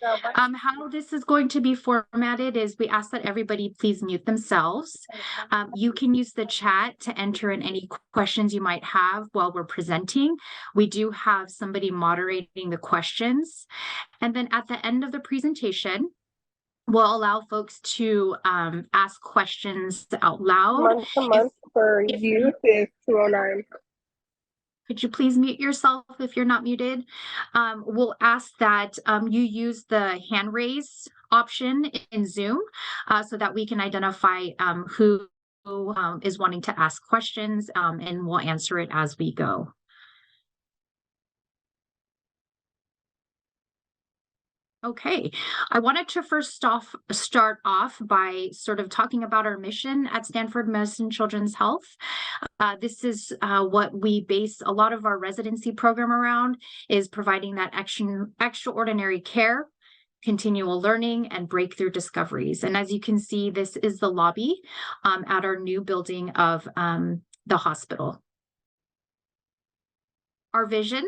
How this is going to be formatted is we ask that everybody please mute themselves. You can use the chat to enter in any questions you might have while we're presenting. We do have somebody moderating the questions. And then at the end of the presentation, we'll allow folks to ask questions out loud. Month to month for youth is 209. Could you please mute yourself if you're not muted? We'll ask that you use the hand raise option in Zoom so that we can identify who is wanting to ask questions, and we'll answer it as we go. Okay, I wanted to first start off by sort of talking about our mission at Stanford Medicine Children's Health. This is what we base a lot of our residency program around, is providing that extraordinary care, continual learning, and breakthrough discoveries. And as you can see, this is the lobby at our new building of the hospital. Our vision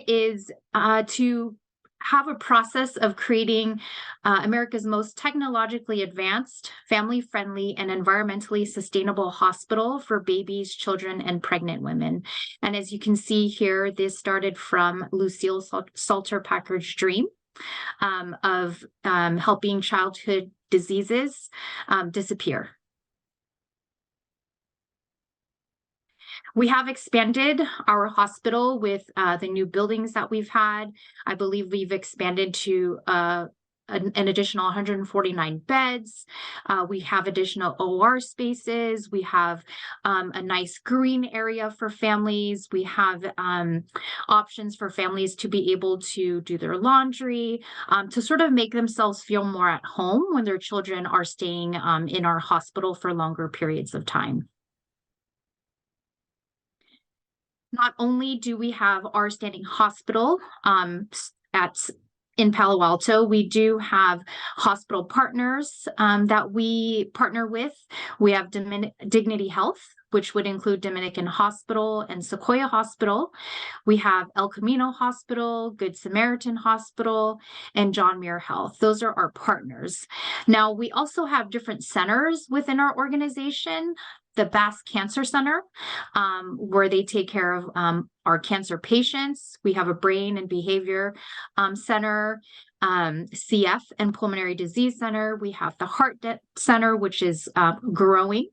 is to have a process of creating America's most technologically advanced, family-friendly, and environmentally sustainable hospital for babies, children, and pregnant women. And as you can see here, this started from Lucille Salter Packard's dream of helping childhood diseases disappear. We have expanded our hospital with the new buildings that we've had. I believe we've expanded to an additional 149 beds. We have additional OR spaces. We have a nice green area for families. We have options for families to be able to do their laundry, to sort of make themselves feel more at home when their children are staying in our hospital for longer periods of time. Not only do we have our standing hospital in Palo Alto, we do have hospital partners that we partner with. We have Dignity Health, which would include Dominican Hospital and Sequoia Hospital. We have El Camino Hospital, Good Samaritan Hospital, and John Muir Health. Those are our partners. Now, we also have different centers within our organization. The Bass Cancer Center, where they take care of our cancer patients. We have a brain and behavior center, CF and pulmonary disease center. We have the Heart Center, which is growing.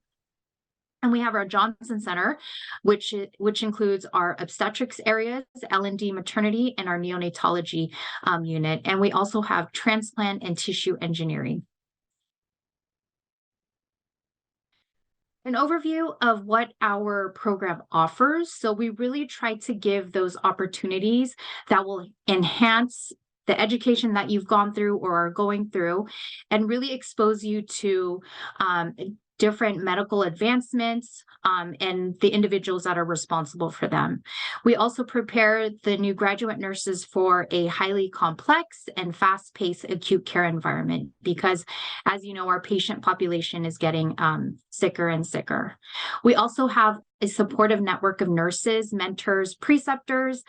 And we have our Johnson Center, which includes our obstetrics areas, L&D maternity, and our neonatology unit. And we also have transplant and tissue engineering. An overview of what our program offers. So we really try to give those opportunities that will enhance the education that you've gone through or are going through, and really expose you to different medical advancements and the individuals that are responsible for them. We also prepare the new graduate nurses for a highly complex and fast-paced acute care environment because, as you know, our patient population is getting sicker and sicker. We also have a supportive network of nurses, mentors, preceptors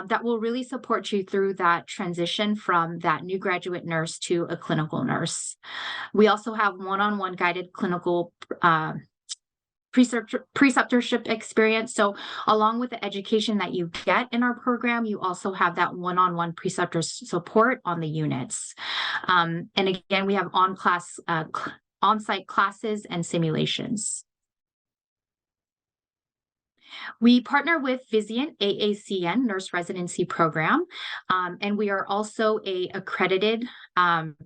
that will really support you through that transition from that new graduate nurse to a clinical nurse. We also have one-on-one guided clinical preceptorship experience. So along with the education that you get in our program, you also have that one-on-one preceptor support on the units. And again, we have on-site classes and simulations. We partner with Vizient AACN Nurse Residency Program, and we are also an accredited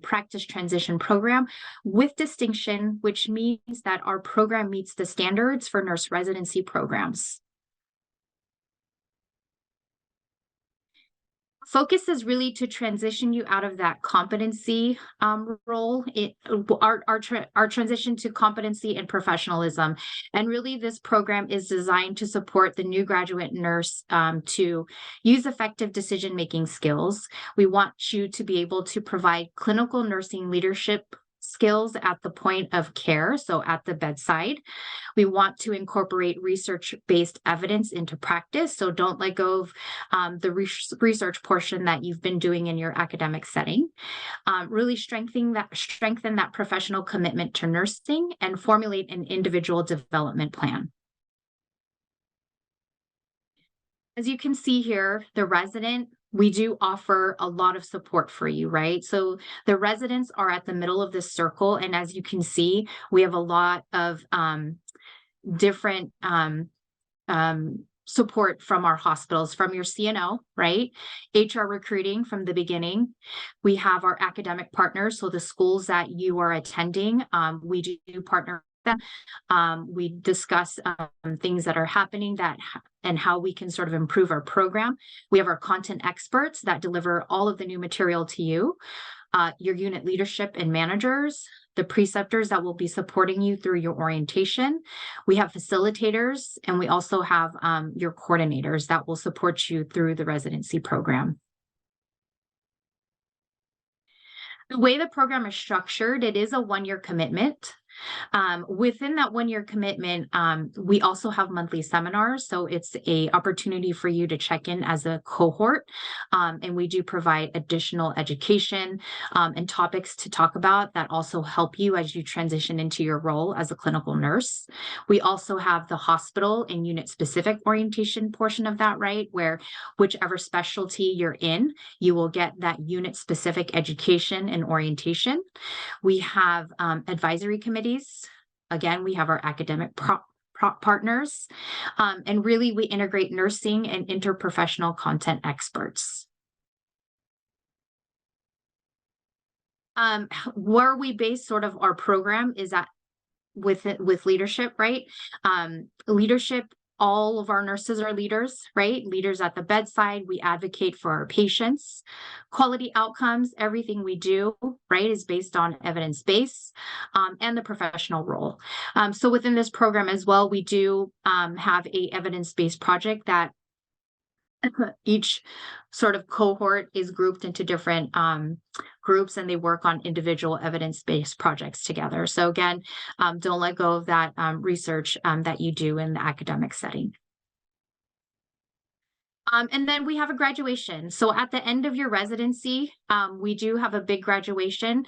practice transition program with distinction, which means that our program meets the standards for nurse residency programs. Focus is really to transition you out of that competency role, our transition to competency and professionalism. And really, this program is designed to support the new graduate nurse to use effective decision-making skills. We want you to be able to provide clinical nursing leadership skills at the point of care, so at the bedside. We want to incorporate research-based evidence into practice, so don't let go of the research portion that you've been doing in your academic setting. Really strengthen that professional commitment to nursing and formulate an individual development plan. As you can see here, the resident, we do offer a lot of support for you, right? So the residents are at the middle of this circle. And as you can see, we have a lot of different support from our hospitals, from your CNO, right? HR recruiting from the beginning. We have our academic partners, so the schools that you are attending, we do partner with them. We discuss things that are happening and how we can sort of improve our program. We have our content experts that deliver all of the new material to you, your unit leadership and managers, the preceptors that will be supporting you through your orientation. We have facilitators, and we also have your coordinators that will support you through the residency program. The way the program is structured, it is a one-year commitment. Within that one-year commitment, we also have monthly seminars. So it's an opportunity for you to check in as a cohort. And we do provide additional education and topics to talk about that also help you as you transition into your role as a clinical nurse. We also have the hospital and unit-specific orientation portion of that, right? Where whichever specialty you're in, you will get that unit-specific education and orientation. We have advisory committees. Again, we have our academic partners, and really we integrate nursing and interprofessional content experts. Where we base sort of our program is with leadership, right? Leadership, all of our nurses are leaders, right? Leaders at the bedside. We advocate for our patients. Quality outcomes, everything we do, right, is based on evidence-based and the professional role. So within this program as well, we do have a evidence-based project that each sort of cohort is grouped into different groups, and they work on individual evidence-based projects together. So again, don't let go of that research that you do in the academic setting. And then we have a graduation. So at the end of your residency, we do have a big graduation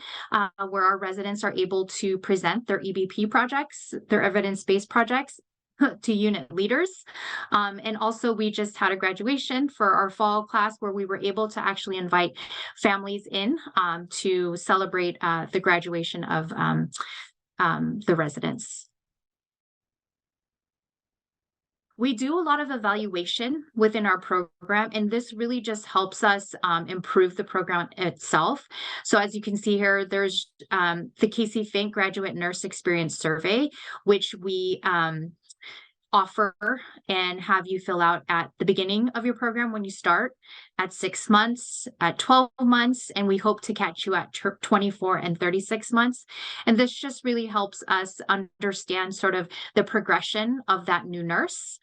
where our residents are able to present their EBP projects, their evidence-based projects, to unit leaders. And also we just had a graduation for our fall class where we were able to actually invite families in to celebrate the graduation of the residents. We do a lot of evaluation within our program, and this really just helps us improve the program itself. So as you can see here, there's the Casey Fink Graduate Nurse Experience Survey, which we offer and have you fill out at the beginning of your program when you start, at 6 months, at 12 months, and we hope to catch you at 24 and 36 months. And this just really helps us understand sort of the progression of that new nurse,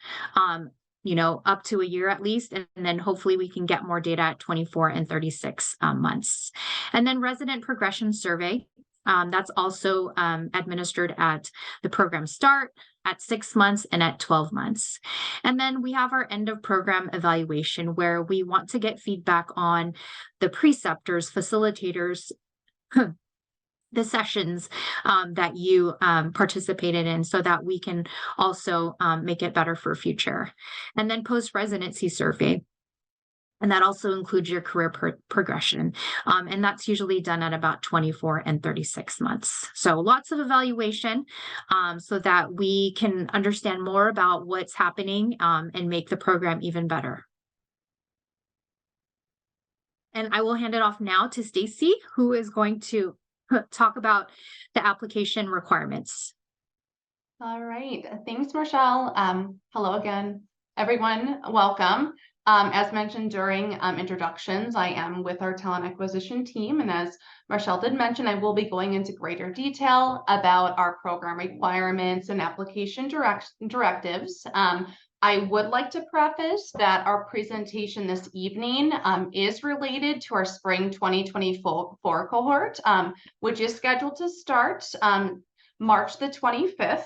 you know, up to a year at least, and then hopefully we can get more data at 24 and 36 months. And then resident progression survey. That's also administered at the program start, at 6 months, and at 12 months. And then we have our end of program evaluation where we want to get feedback on the preceptors, facilitators, the sessions that you participated in so that we can also make it better for future. And then post-residency survey. And that also includes your career progression. And that's usually done at about 24 and 36 months. So lots of evaluation so that we can understand more about what's happening and make the program even better. And I will hand it off now to Stacy, who is going to talk about the application requirements. All right. Thanks, Marshall. Hello again, everyone. Welcome. As mentioned during introductions, I am with our talent acquisition team. And as Marshall did mention, I will be going into greater detail about our program requirements and application directives. I would like to preface that our presentation this evening is related to our spring 2024 cohort, which is scheduled to start March the 25th,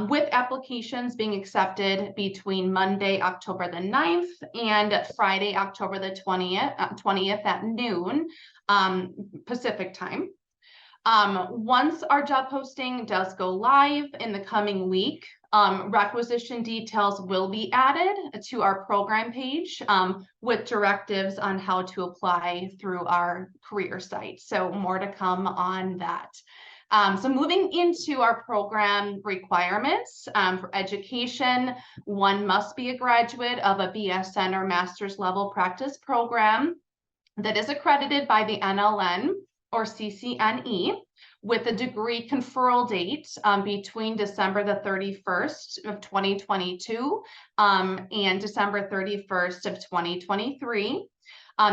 with applications being accepted between Monday, October the 9th and Friday, October the 20th at noon Pacific time. Once our job posting does go live in the coming week, requisition details will be added to our program page with directives on how to apply through our career site. So more to come on that. So moving into our program requirements for education, one must be a graduate of a BSN or master's level practice program that is accredited by the NLN or CCNE with a degree conferral date between December the 31st of 2022 and December 31st of 2023.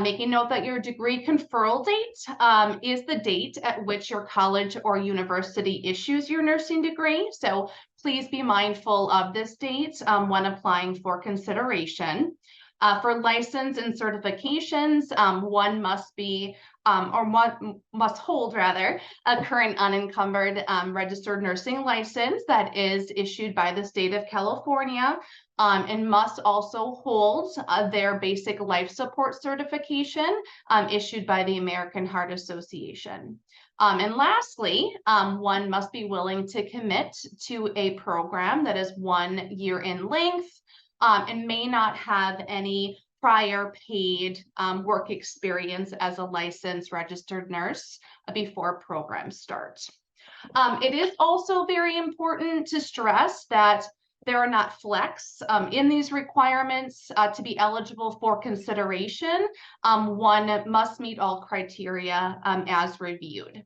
Making note that your degree conferral date is the date at which your college or university issues your nursing degree. So please be mindful of this date when applying for consideration. For license and certifications, one must be must hold rather a current unencumbered registered nursing license that is issued by the state of California, and must also hold their basic life support certification issued by the American Heart Association. And lastly, one must be willing to commit to a program that is 1 year in length and may not have any prior paid work experience as a licensed registered nurse before programs start. It is also very important to stress that there are not flex in these requirements to be eligible for consideration. One must meet all criteria as reviewed.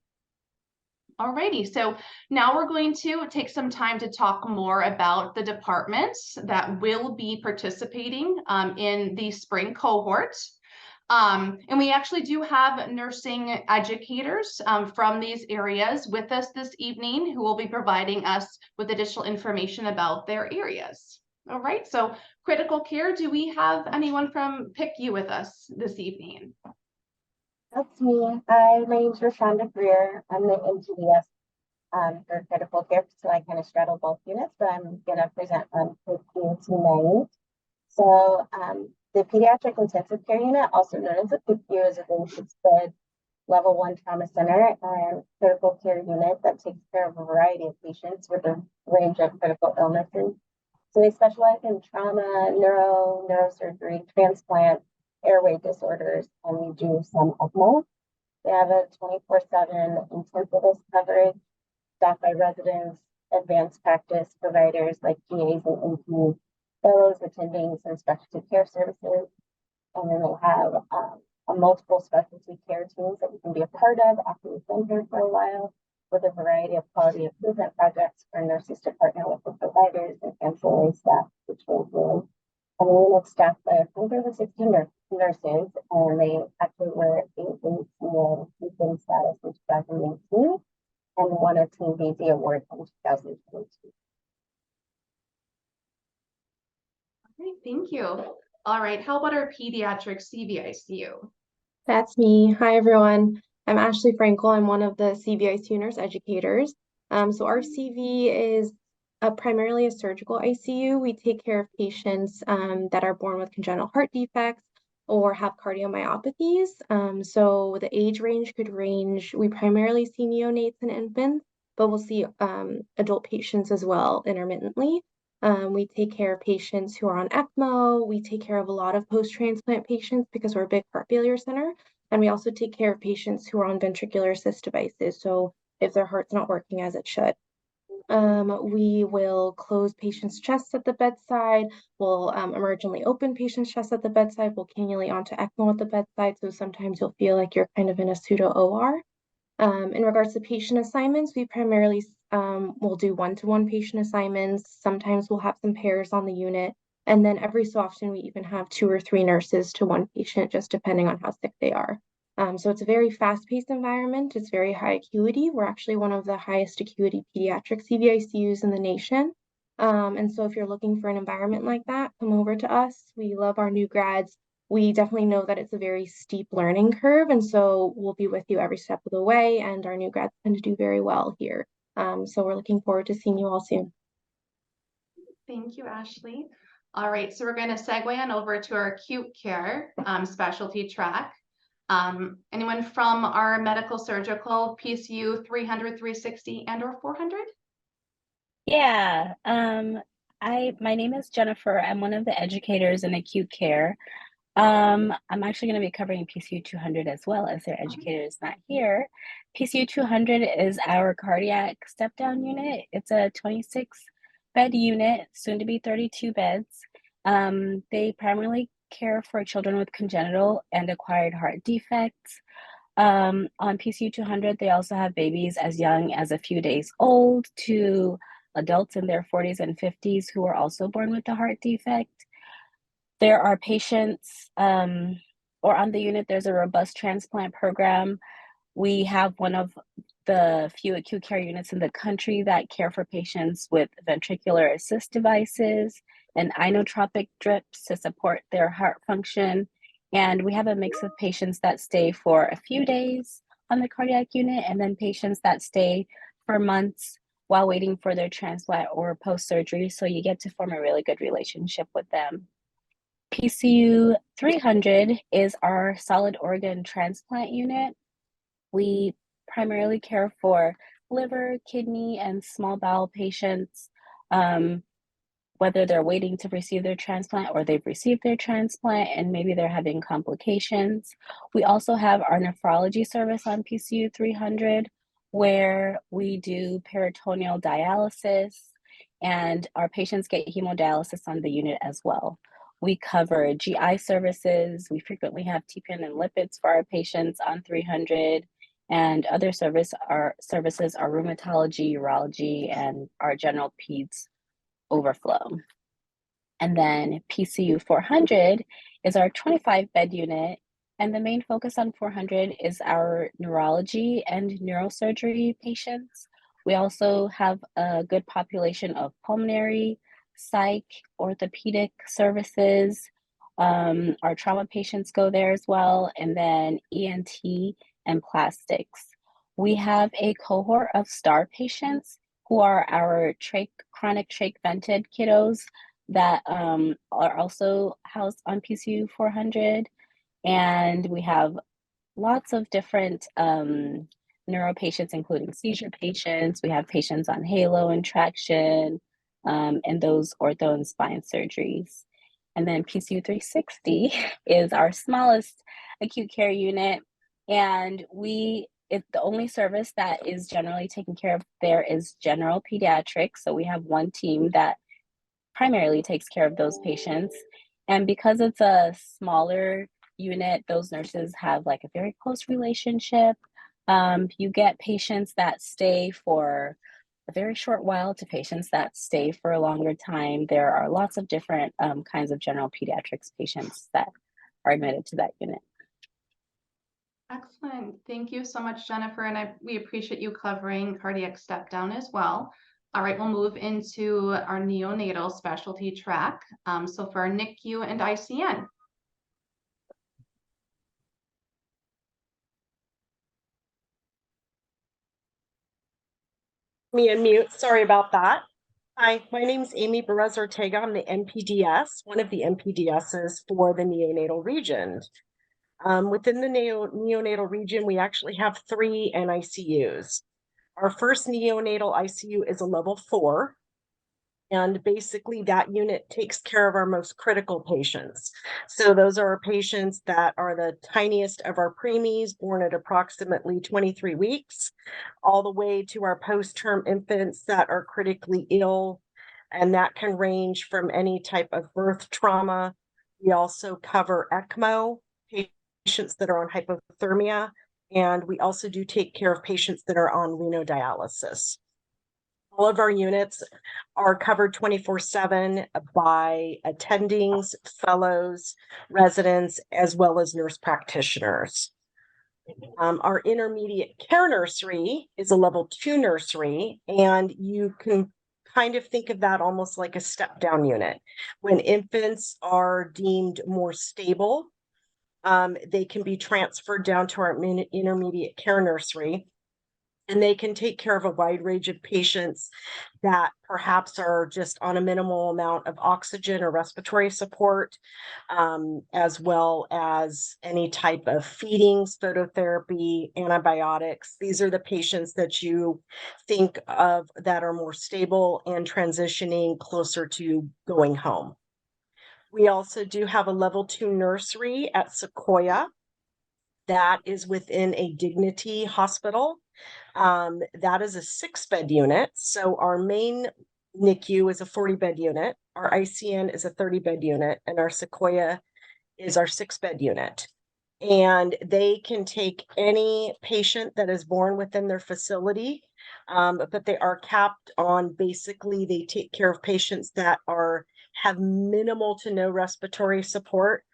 Alrighty, so now we're going to take some time to talk more about the departments that will be participating in the spring cohort. And we actually do have nursing educators from these areas with us this evening who will be providing us with additional information about their areas. All right, so critical care, do we have anyone from PICU with us this evening? That's me. Hi, my name's Rashonda Greer. I'm the MTDS for critical care, so I kind of straddle both units, but I'm going to present on PICU tonight. So the Pediatric Intensive Care Unit, also known as the PICU, is a 36-bed level 1 trauma center and critical care unit that takes care of a variety of patients with a range of critical illnesses. So they specialize in trauma, neurosurgery, transplant, airway disorders, and we do some ECMO. They have a 24/7 intensivist coverage, staffed by residents, advanced practice providers like PAs and NPs, fellows, attendings, and specialty care services. And then they have a multiple specialty care teams that you can be a part of after you've been here for a while, with a variety of quality improvement projects for nurses to partner with the providers and ancillary staff, which will really. And the unit's staffed by 160 nurses, and they actually were 8 weeks in teaching status in 2018 and won a Team BZ award in 2022. Great, thank you. All right, how about our pediatric CVICU? That's me. Hi, everyone. I'm Ashley Frankel. I'm one of the CVICU nurse educators. So our CV is primarily a surgical ICU. We take care of patients that are born with congenital heart defects or have cardiomyopathies. So the age range could range. We primarily see neonates and infants, but we'll see adult patients as well intermittently. We take care of patients who are on ECMO. We take care of a lot of post-transplant patients because we're a big heart failure center. And we also take care of patients who are on ventricular assist devices. So if their heart's not working as it should. We will close patients' chests at the bedside. We'll emergently open patients' chests at the bedside. We'll cannulate onto ECMO at the bedside. So sometimes you'll feel like you're kind of in a pseudo OR. In regards to patient assignments, we primarily will do one-to-one patient assignments. Sometimes we'll have some pairs on the unit. And then every so often, we even have 2 or 3 nurses to one patient, just depending on how sick they are. So it's a very fast-paced environment. It's very high acuity. We're actually one of the highest acuity pediatric CVICUs in the nation. And so if you're looking for an environment like that, come over to us. We love our new grads. We definitely know that it's a very steep learning curve, and so we'll be with you every step of the way, and our new grads tend to do very well here. So we're looking forward to seeing you all soon. Thank you, Ashley. All right, so we're going to segue on over to our acute care specialty track. Anyone from our medical surgical PCU 300, 360, and or 400? Yeah, my name is Jennifer. I'm one of the educators in acute care. I'm actually going to be covering PCU 200 as well, as their educator is not here. PCU 200 is our cardiac step-down unit. It's a 26-bed unit, soon to be 32 beds. They primarily care for children with congenital and acquired heart defects. On PCU 200, they also have babies as young as a few days old to adults in their 40s and 50s who are also born with a heart defect. There are patients, or on the unit, there's a robust transplant program. We have one of the few acute care units in the country that care for patients with ventricular assist devices and inotropic drips to support their heart function. And we have a mix of patients that stay for a few days on the cardiac unit, and then patients that stay for months while waiting for their transplant or post-surgery. So you get to form a really good relationship with them. PCU 300 is our solid organ transplant unit. We primarily care for liver, kidney, and small bowel patients, whether they're waiting to receive their transplant or they've received their transplant and maybe they're having complications. We also have our nephrology service on PCU 300, where we do peritoneal dialysis, and our patients get hemodialysis on the unit as well. We cover GI services. We frequently have TPN and lipids for our patients on 300, and other services are rheumatology, urology, and our general peds overflow. And then PCU 400 is our 25-bed unit, and the main focus on 400 is our neurology and neurosurgery patients. We also have a good population of pulmonary, psych, orthopedic services. Our trauma patients go there as well, and then ENT and plastics. We have a cohort of STAR patients who are our chronic trach vented kiddos that are also housed on PCU 400. And we have lots of different neuro patients, including seizure patients. We have patients on halo and traction, and those ortho and spine surgeries. And then PCU 360 is our smallest acute care unit. And it's the only service that is generally taken care of there is general pediatrics. So we have one team that primarily takes care of those patients. And because it's a smaller unit, those nurses have like a very close relationship. You get patients that stay for a very short while to patients that stay for a longer time. There are lots of different kinds of general pediatrics patients that are admitted to that unit. Excellent. Thank you so much, Jennifer. And we appreciate you covering cardiac step down as well. All right, we'll move into our neonatal specialty track. So for our NICU and ICN. Me unmute. Sorry about that. Hi, my name is Amy Perez-Ortega. I'm the NPDS, one of the NPDSs for the neonatal region. Within the neonatal region, we actually have 3 NICUs. Our first neonatal ICU is a level 4. And basically that unit takes care of our most critical patients. So those are our patients that are the tiniest of our preemies, born at approximately 23 weeks, all the way to our post-term infants that are critically ill. And that can range from any type of birth trauma. We also cover ECMO, patients that are on hypothermia, and we also do take care of patients that are on renodialysis. All of our units are covered 24/7 by attendings, fellows, residents, as well as nurse practitioners. Our intermediate care nursery is a level 2 nursery, and you can kind of think of that almost like a step-down unit. When infants are deemed more stable, they can be transferred down to our intermediate care nursery, and they can take care of a wide range of patients that perhaps are just on a minimal amount of oxygen or respiratory support, as well as any type of feedings, phototherapy, antibiotics. These are the patients that you think of that are more stable and transitioning closer to going home. We also do have a level 2 nursery at Sequoia that is within a Dignity hospital. That is a 6-bed unit. So our main NICU is a 40-bed unit. Our ICN is a 30-bed unit, and our Sequoia is our 6-bed unit. And they can take any patient that is born within their facility, but they are capped on, basically they take care of patients that have minimal to no respiratory support.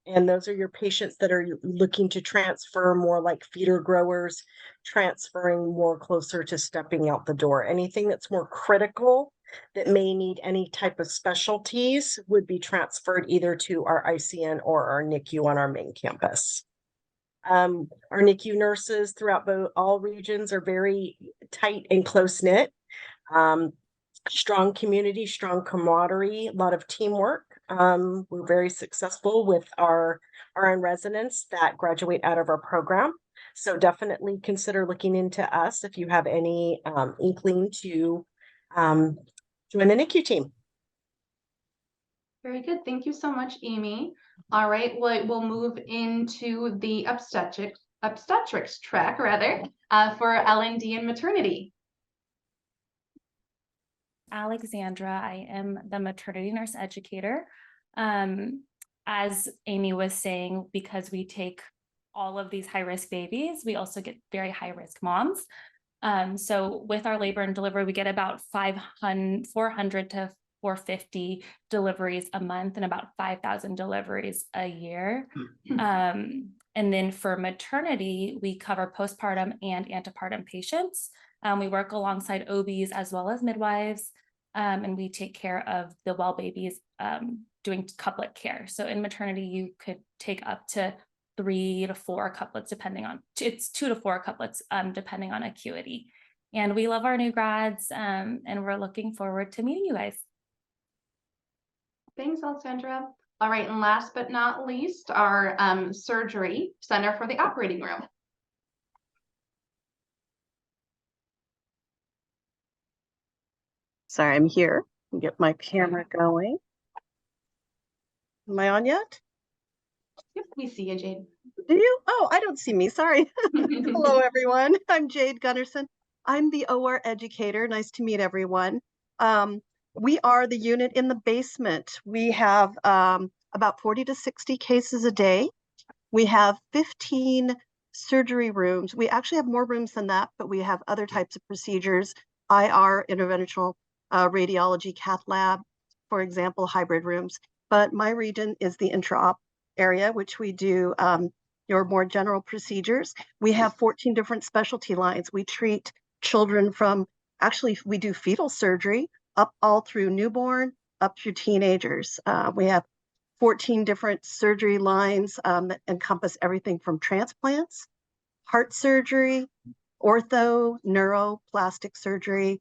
And those are your patients that are looking to transfer more like feeder growers, transferring more closer to stepping out the door. Anything that's more critical that may need any type of specialties would be transferred either to our ICN or our NICU on our main campus. Our NICU nurses throughout all regions are very tight and close-knit. Strong community, strong camaraderie, a lot of teamwork. We're very successful with our RN residents that graduate out of our program. So definitely consider looking into us if you have any inkling to join the NICU team. Very good. Thank you so much, Amy. All right, we'll move into the obstetrics track for L&D and maternity. Alexandra. I am the maternity nurse educator. As Amy was saying, because we take all of these high-risk babies, we also get very high-risk moms. So with our labor and delivery, we get about 400 to 450 deliveries a month and about 5,000 deliveries a year. And then for maternity, we cover postpartum and antepartum patients. We work alongside OBs as well as midwives, and we take care of the well babies doing couplet care. So in maternity, you could take up to 3 to 4 couplets, it's 2 to 4 couplets, depending on acuity. And we love our new grads, and we're looking forward to meeting you guys. Thanks, Alexandra. All right, and last but not least, our surgery center for the operating room. Sorry, I'm here. Get my camera going. Am I on yet? Yep, we see you, Jade. Do you? Oh, I don't see me. Sorry. Hello, everyone. I'm Jade Gunnarsson. I'm the OR educator. Nice to meet everyone. We are the unit in the basement. We have about 40 to 60 cases a day. We have 15 surgery rooms. We actually have more rooms than that, but we have other types of procedures, IR, interventional radiology, cath lab, for example, hybrid rooms. But my region is the intra-op area, which we do your more general procedures. We have 14 different specialty lines. We treat children from, actually, we do fetal surgery up all through newborn, up through teenagers. We have 14 different surgery lines that encompass everything from transplants, heart surgery, ortho, neuro, plastic surgery,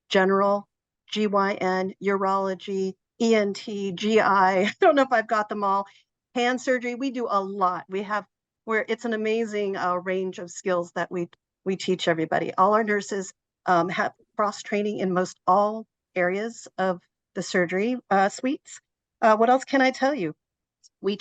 general, GYN, urology, ENT, GI. I don't know if I've got them all. Hand surgery, we do a lot. It's an amazing range of skills that we teach everybody. All our nurses have cross-training in most all areas of the surgery suites. What else can I tell you? We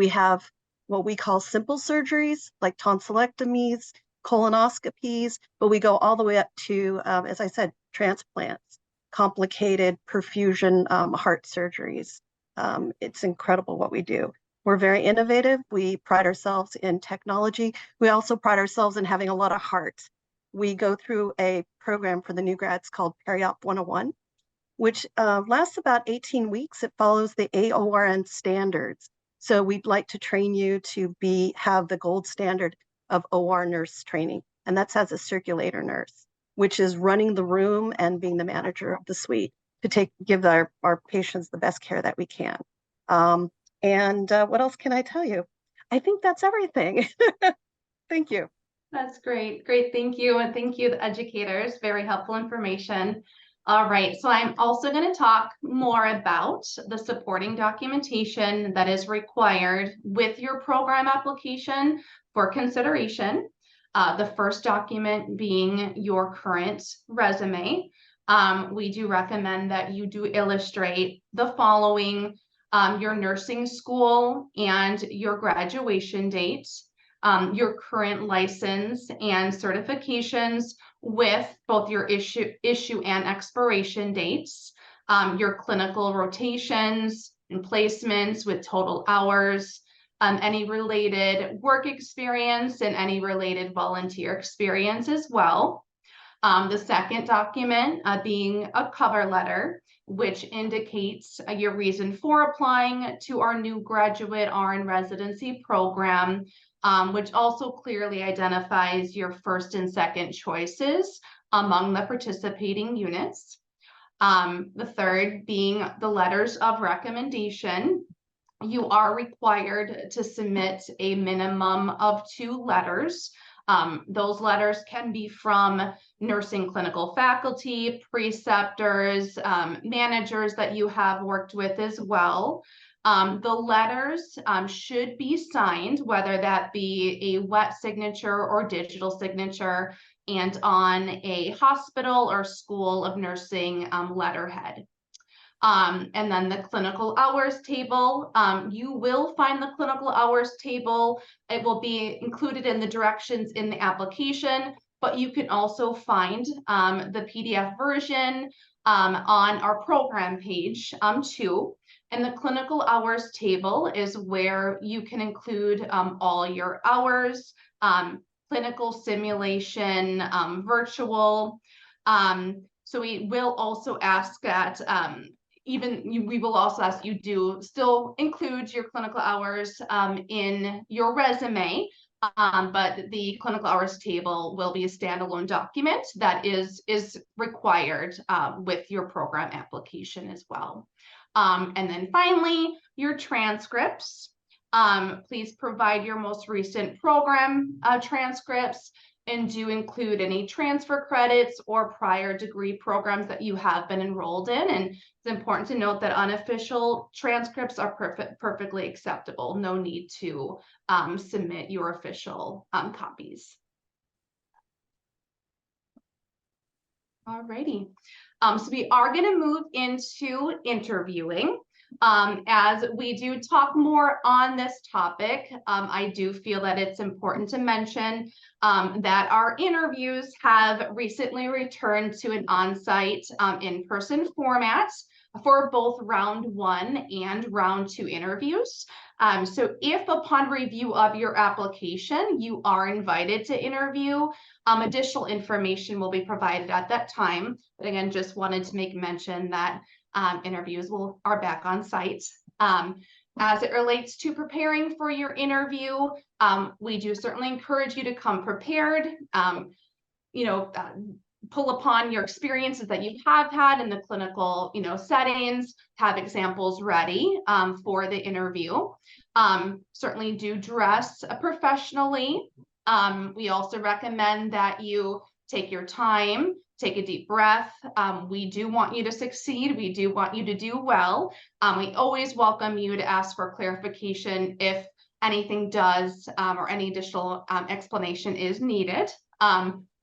have what we call simple surgeries, like tonsillectomies, colonoscopies, but we go all the way up to, as I said, transplants, complicated perfusion heart surgeries. It's incredible what we do. We're very innovative. We pride ourselves in technology. We also pride ourselves in having a lot of heart. We go through a program for the new grads called Peri-Op 101, which lasts about 18 weeks. It follows the AORN standards. So we'd like to train you to have the gold standard of OR nurse training, and that's as a circulator nurse. which is running the room and being the manager of the suite to give our patients the best care that we can. What else can I tell you? I think that's everything. Thank you. That's great. Great. Thank you. And thank you, the educators. Very helpful information. All right. So I'm also going to talk more about the supporting documentation that is required with your program application for consideration. The first document being your current resume. We do recommend that you do illustrate the following: your nursing school and your graduation date, your current license and certifications with both your issue and expiration dates, your clinical rotations and placements with total hours, any related work experience and any related volunteer experience as well. The second document being a cover letter, which indicates your reason for applying to our new graduate RN residency program, which also clearly identifies your first and second choices among the participating units. The third being the letters of recommendation. You are required to submit a minimum of 2 letters. Those letters can be from nursing clinical faculty, preceptors, managers that you have worked with as well. The letters should be signed, whether that be a wet signature or digital signature, and on a hospital or school of nursing letterhead. And then the clinical hours table, you will find the clinical hours table. It will be included in the directions in the application, but you can also find the PDF version on our program page too. And the clinical hours table is where you can include all your hours, clinical simulation, virtual. So we will also ask that we will also ask you do still include your clinical hours in your resume, but the clinical hours table will be a standalone document that is required with your program application as well. And then finally, your transcripts. Please provide your most recent program transcripts, and do include any transfer credits or prior degree programs that you have been enrolled in. And it's important to note that unofficial transcripts are perfectly acceptable. No need to submit your official copies. Alrighty. So we are going to move into interviewing. As we do talk more on this topic, I do feel that it's important to mention that our interviews have recently returned to an on-site in-person format for both round 1 and round 2 interviews. So if upon review of your application, you are invited to interview, additional information will be provided at that time. But again, just wanted to make mention that interviews are back on site. As it relates to preparing for your interview, we do certainly encourage you to come prepared. Pull upon your experiences that you have had in the clinical, settings, have examples ready for the interview. Certainly do dress professionally. We also recommend that you take your time, take a deep breath. We do want you to succeed. We do want you to do well. We always welcome you to ask for clarification if anything does or any additional explanation is needed.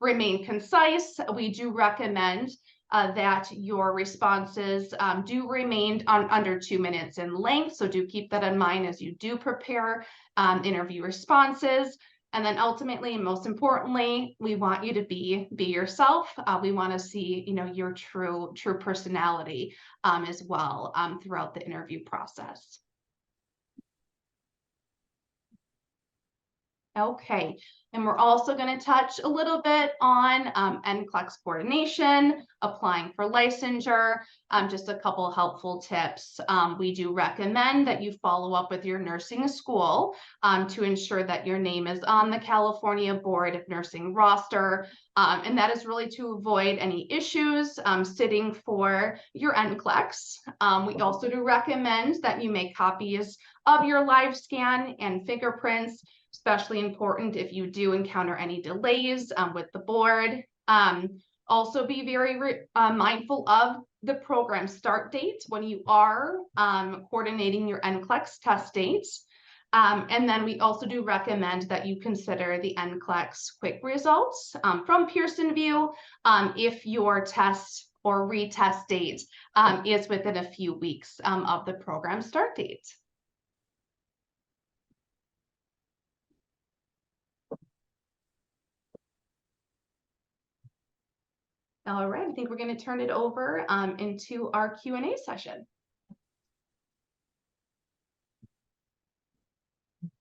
Remain concise. We do recommend that your responses do remain under 2 minutes in length. So do keep that in mind as you do prepare interview responses. And then ultimately, most importantly, we want you to be yourself. We want to see, your true personality as well throughout the interview process. Okay, and we're also going to touch a little bit on NCLEX coordination, applying for licensure, just a couple helpful tips. We do recommend that you follow up with your nursing school to ensure that your name is on the California Board of Nursing roster, and that is really to avoid any issues sitting for your NCLEX. We also do recommend that you make copies of your live scan and fingerprints, especially important if you do encounter any delays with the board. Also be very mindful of the program start date when you are coordinating your NCLEX test dates. And then we also do recommend that you consider the NCLEX quick results from Pearson VUE if your test or retest date is within a few weeks of the program start date. All right, I think we're going to turn it over into our Q&A session.